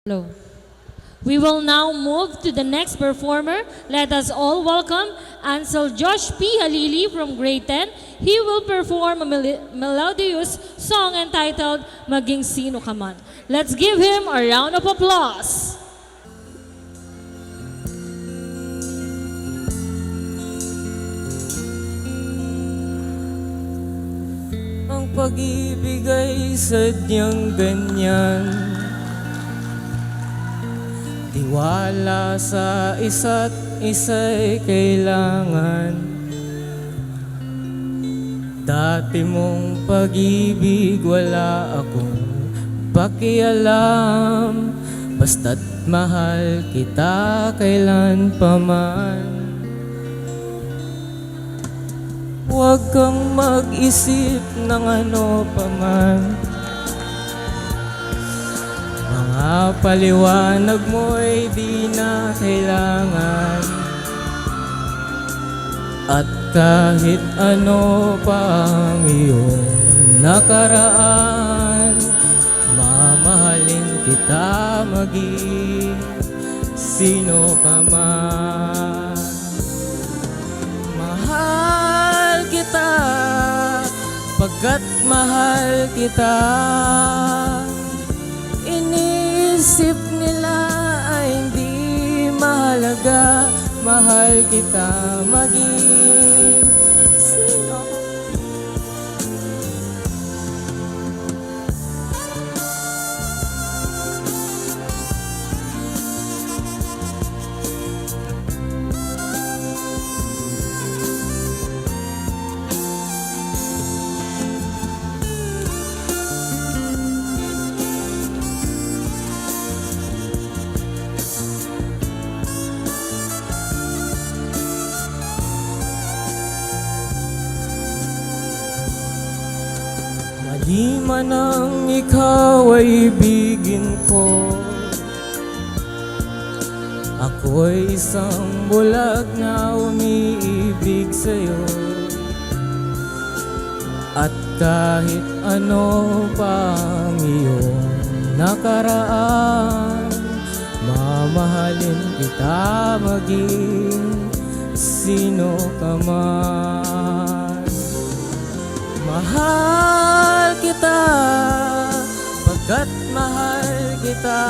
Hello. We will now move to the next performer. Let us all welcome Ansel Josh P. Halili from grade 10. He will perform a melodious song entitled Maging Sino Ka Man. Let's give him a round of applause. Ang pag-ibig ay sadyang ganyan, tiwala sa isa't isa'y kailangan. Dati mong pag-ibig wala akong pakialam, basta't mahal kita kailan pa man. Huwag kang mag-isip ng ano pa man, mga paliwanag mo'y di na kailangan. At kahit ano pa ang iyong nakaraan, mamahalin kita maging sino ka man. Mahal kita pagkat mahal kita. Iniisip nila ay hindi mahalaga, mahal kita maging sino. Di man ang ikaw ay ibigin ko, ako'y isang bulag na umiibig sa'yo. At kahit ano pa ang iyong nakaraan, mamahalin kita maging sino ka man. Mahal kita pagkat mahal kita.